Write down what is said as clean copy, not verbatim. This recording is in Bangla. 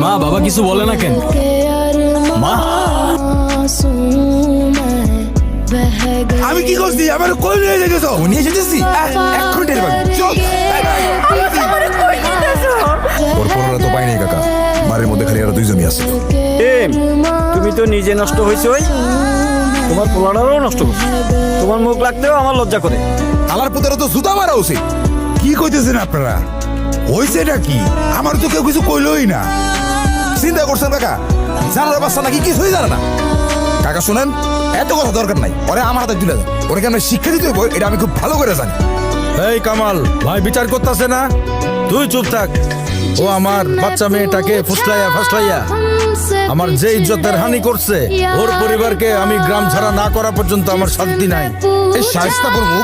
মা বাবা কিছু বলে না কেন? মা আমি কি করছি? আমার কই নিয়ে যেতেছ? ও নিয়ে যেতেছি এখন টের পাবি। চল ওর পড়াটা তো পাই নাই কাকা, বাড়ির মধ্যে খালি এরা দুইজনই আছে। তুমি তো নিজে নষ্ট হয়েছই, তোমার পোলাটারও নষ্ট করছো। তোমার মুখ লাগতেও আমার লজ্জা করে। আলার পুতেরা তো জুতা মারা উচিত। কি কইতেছেন আপনারা? হইছে এটা কি? আমার তো কেউ কিছু কইলই না। চিন্তা করছেন কাকা, জানার বাচ্চা নাকি কিছুই জানে না। কাকা শুনেন, এত কথা দরকার নাই, ওরে আমার হাতে তুলে দেন। ওরে কেমন শিক্ষা দিতে হইব এটা আমি খুব ভালো করে জানি। এই কামাল ভাই বিচার করতেছে না, তুই চুপ থাক। ও আমার বাচ্চা মেয়েটাকে ফাসলাইয়া আমার যে ইজ্জতের হানি করছে, ওর পরিবারকে আমি গ্রাম ছাড়া না করা পর্যন্ত আমার শান্তি নাই। এই শায়েস্তা করবো